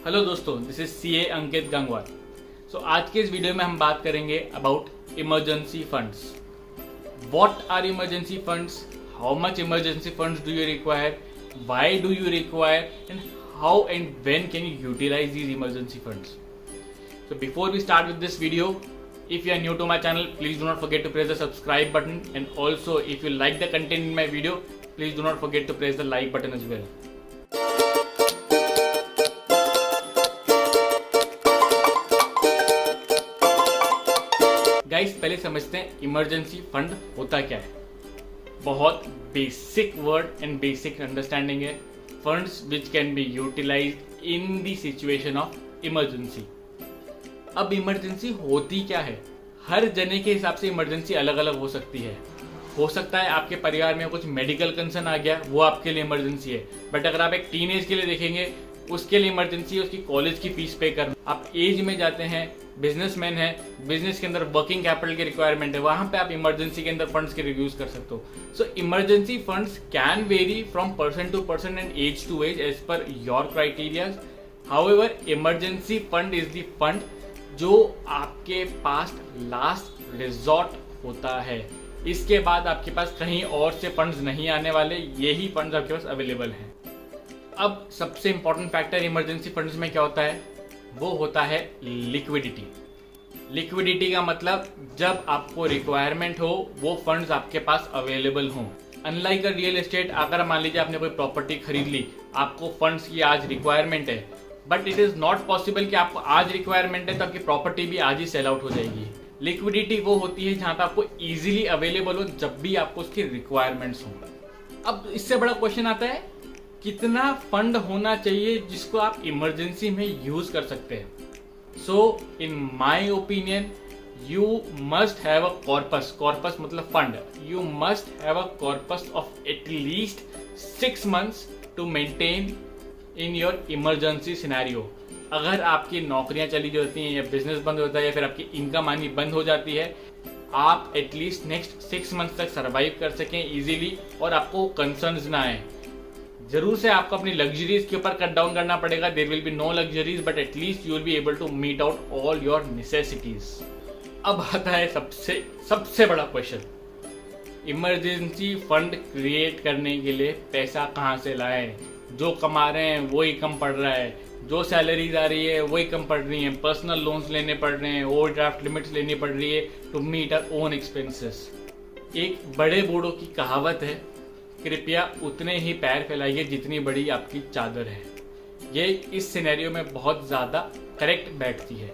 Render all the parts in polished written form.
Hello दोस्तों, this is CA Ankit Gangwar. आज के इस वीडियो में हम बात करेंगे about emergency funds. What are emergency funds, how much emergency funds do you require, why do you require and how and when can you utilise these emergency funds. So before we start with this video, if you are new to my channel, please do not forget to press the subscribe button, and also if you like the content in my video, please do not forget to press the like button as well. Guys, पहले समझते हैं emergency fund होता क्या है। बहुत basic word and basic understanding है। Funds which can be utilised in the situation of emergency. अब emergency होती क्या है? हर जने के हिसाब से इमरजेंसी अलग अलग हो सकती है। हो सकता है आपके परिवार में कुछ मेडिकल कंसर्न आ गया, वो आपके लिए इमरजेंसी है। बट अगर आप एक टीनेज के लिए देखेंगे, उसके लिए इमरजेंसी है उसकी कॉलेज की फीस पे करना। आप एज में जाते हैं, बिजनेसमैन है, बिजनेस के अंदर वर्किंग कैपिटल की रिक्वायरमेंट है, वहां पे आप इमरजेंसी के अंदर फंड्स के रिव्यूज कर सकते हो। So emergency funds can vary from person to person and age to age as per your criteria. However, emergency fund is the fund जो आपके पास लास्ट रिजॉर्ट होता है। इसके बाद आपके पास कहीं और से फंड्स नहीं आने वाले, यही फंड्स आपके पास अवेलेबल हैं। अब सबसे इंपॉर्टेंट फैक्टर इमरजेंसी फंड्स में क्या होता है, वो होता है लिक्विडिटी। लिक्विडिटी का मतलब जब आपको रिक्वायरमेंट हो वो फंड्स आपके पास अवेलेबल हों। अनलाइक अ रियल एस्टेट, अगर मान लीजिए आपने कोई प्रॉपर्टी खरीद ली, आपको फंड्स की आज रिक्वायरमेंट है, but it is not possible कि आपको आज रिक्वायरमेंट है तो आपकी प्रॉपर्टी भी आज ही सेल आउट हो जाएगी। लिक्विडिटी वो होती है जहां पे आपको इजीली अवेलेबल हो जब भी आपको उसकी रिक्वायरमेंट्स हो। अब इससे बड़ा क्वेश्चन आता है, कितना फंड होना चाहिए जिसको आप इमरजेंसी में यूज कर सकते हैं। So in my opinion, you must have a corpus. Corpus मतलब fund. You must have a corpus of at least 6 months to maintain in your emergency scenario. अगर आपकी नौकरियां चली जाती हैं या बिजनेस बंद होता है या फिर आपकी इनकम आनी बंद हो जाती है, आप एटलीस्ट नेक्स्ट 6 months तक सरवाइव कर सकें इजीली और आपको कंसर्न्स ना आए। जरूर से आपको अपनी लग्जरीज के ऊपर कट डाउन करना पड़ेगा, there will be no luxuries, but at least you will be able to meet out all your necessities. अब आता है सबसे बड़ा क्वेश्चन, इमरजेंसी फंड क्रिएट करने के लिए पैसा कहाँ से लाएं? जो कमा रहे हैं वही कम पड़ रहा है, जो सैलरीज आ रही है वही कम पड़ रही है, पर्सनल लोन्स लेने पड़ रहे हैं, ओवरड्राफ्ट लिमिट्स लेनी पड़ रही है to meet our own expenses. एक बड़े बूढ़ों की कहावत है, कृपया उतने ही पैर फैलाइए जितनी बड़ी आपकी चादर है। ये इस सिनेरियो में बहुत ज़्यादा करेक्ट बैठती है।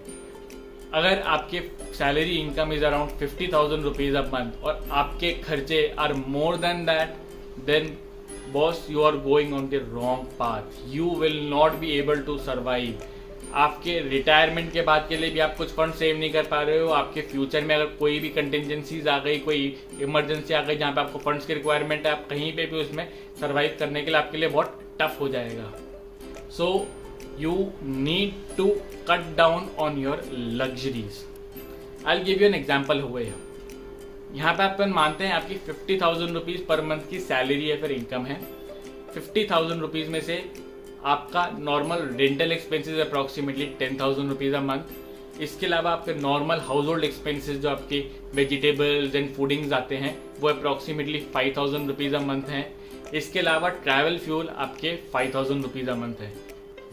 अगर आपके salary income is around 50,000 rupees a month और आपके खर्चे are more than that, then boss you are going on the wrong path. You will not be able to survive. आपके रिटायरमेंट के बाद के लिए भी आप कुछ फंड सेव नहीं कर पा रहे हो। आपके फ्यूचर में अगर कोई भी कंटिजेंसीज आ गई, कोई इमरजेंसी आ गई जहाँ पे आपको फंड्स की रिक्वायरमेंट है, आप कहीं पे भी उसमें सर्वाइव करने के लिए आपके लिए बहुत टफ हो जाएगा। So you need to cut down on your luxuries. I will give you an example हुए। यहाँ पे अपन मानते हैं आपकी 50,000 रुपीज पर मंथ की सैलरी है, फिर इनकम है। 50,000 रुपीज में से आपका normal rental expenses approximately 10,000 rupees a month. इसके अलावा आपके नॉर्मल हाउस होल्ड एक्सपेंसेस जो आपके वेजिटेबल्स एंड फूडिंग्स आते हैं वो अप्रॉक्सीमेटली 5,000 रुपीज अ मंथ हैं। इसके अलावा ट्रैवल फ्यूल आपके 5,000 रुपीज अ मंथ है।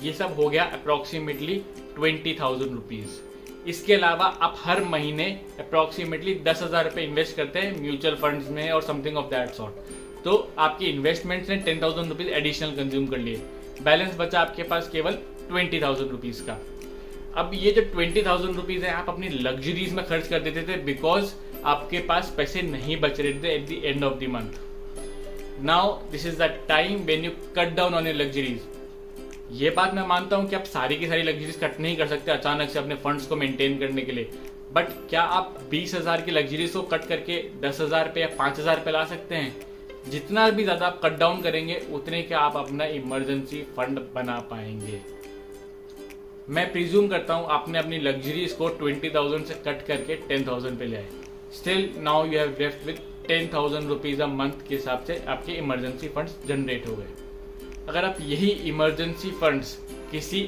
ये सब हो गया अप्रॉक्सीमेटली 20,000 रुपीज। इसके अलावा आप हर महीने अप्रॉक्सीमेटली 10,000 रुपये इन्वेस्ट करते हैं म्यूचुअल फंड्स में और समथिंग ऑफ दैट सॉर्ट। तो आपकी इन्वेस्टमेंट्स ने 10,000 रुपीज एडिशनल कंज्यूम कर लिए। बैलेंस बचा आपके पास केवल 20,000 रुपीज का। अब ये जो 20,000 रुपीज है आप अपनी लग्जरीज में खर्च कर देते थे बिकॉज आपके पास पैसे नहीं बच रहे थे at the end of the month. Now this is the time when you cut down on your luxuries. ये बात मैं मानता हूं कि आप सारी की सारी लग्जरीज कट नहीं कर सकते अचानक से अपने फंड्स को मेंटेन करने के लिए, बट क्या आप 20,000 की लग्जरीज को कट करके 10,000 पे या 5,000 पे ला सकते हैं? जितना भी ज्यादा आप कट डाउन करेंगे उतने के आप अपना इमरजेंसी फंड बना पाएंगे। मैं प्रिज्यूम करता हूं आपने अपनी लग्जरीज को 20,000 से कट करके 10,000 पे ले आए। Still now you have left with 10,000 rupees a month के हिसाब से आपके इमरजेंसी फंड्स जनरेट हो गए। अगर आप यही इमरजेंसी फंड्स किसी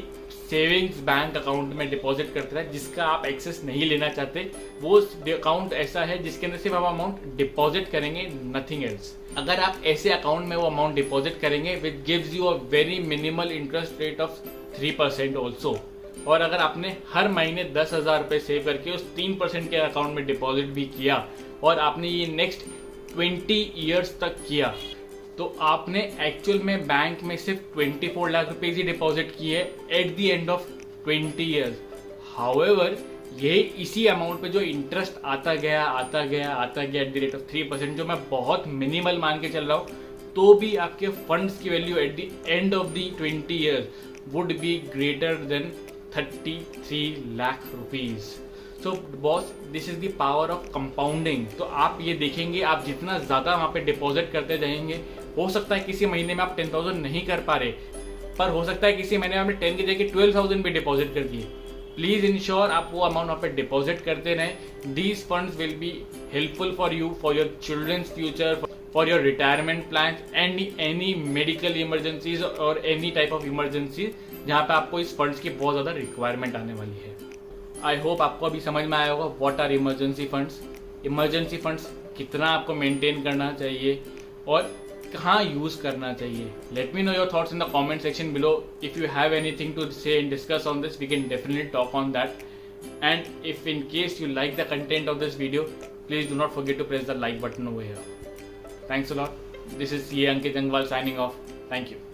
सेविंग्स बैंक अकाउंट में डिपॉजिट करते रहे, जिसका आप एक्सेस नहीं लेना चाहते। वो अकाउंट ऐसा है जिसके अंदर सिर्फ आप अमाउंट डिपॉजिट करेंगे, नथिंग एल्स। अगर आप ऐसे अकाउंट में वो अमाउंट डिपॉजिट करेंगे which gives you a very minimal interest rate of 3% also, और अगर आपने हर महीने 10,000 रुपये सेव करके उस 3% के अकाउंट में डिपॉजिट भी किया और आपने ये नेक्स्ट 20 ईयर्स तक किया, तो आपने एक्चुअल में बैंक में सिर्फ 24 लाख रुपीज ही डिपॉजिट किए at the end of 20 years. However ये इसी अमाउंट पे जो इंटरेस्ट आता गया एट द रेट ऑफ 3%, जो मैं बहुत मिनिमल मान के चल रहा हूँ, तो भी आपके फंड्स की value at the end of the 20 years would be greater than 33 lakh rupees. So boss, this is the power of compounding. तो आप ये देखेंगे, आप जितना ज़्यादा वहाँ पे डिपॉजिट करते जाएंगे, हो सकता है किसी महीने में आप 10,000 नहीं कर पा रहे, पर हो सकता है किसी महीने में आपने 10 की जगह 12,000 भी डिपॉजिट कर दिए। प्लीज इंश्योर आप वो अमाउंट वहाँ पे डिपॉजिट करते रहें। These funds will be helpful for you, for your children's future, for your retirement plan and any medical emergencies और एनी टाइप ऑफ इमरजेंसी जहाँ पे आपको इस फंड्स की बहुत ज़्यादा रिक्वायरमेंट आने वाली है। आई होप आपको अभी समझ में आया होगा what are emergency funds, emergency funds कितना आपको मेंटेन करना चाहिए और कहाँ यूज करना चाहिए। Let me know your thoughts in the comment section below. If you have anything to say and discuss on this, we can definitely talk on that. And if in case you like the content of this video, please do not forget to press the like button over here. Thanks a lot. This is ये Ankit जंगवाल signing off. Thank you.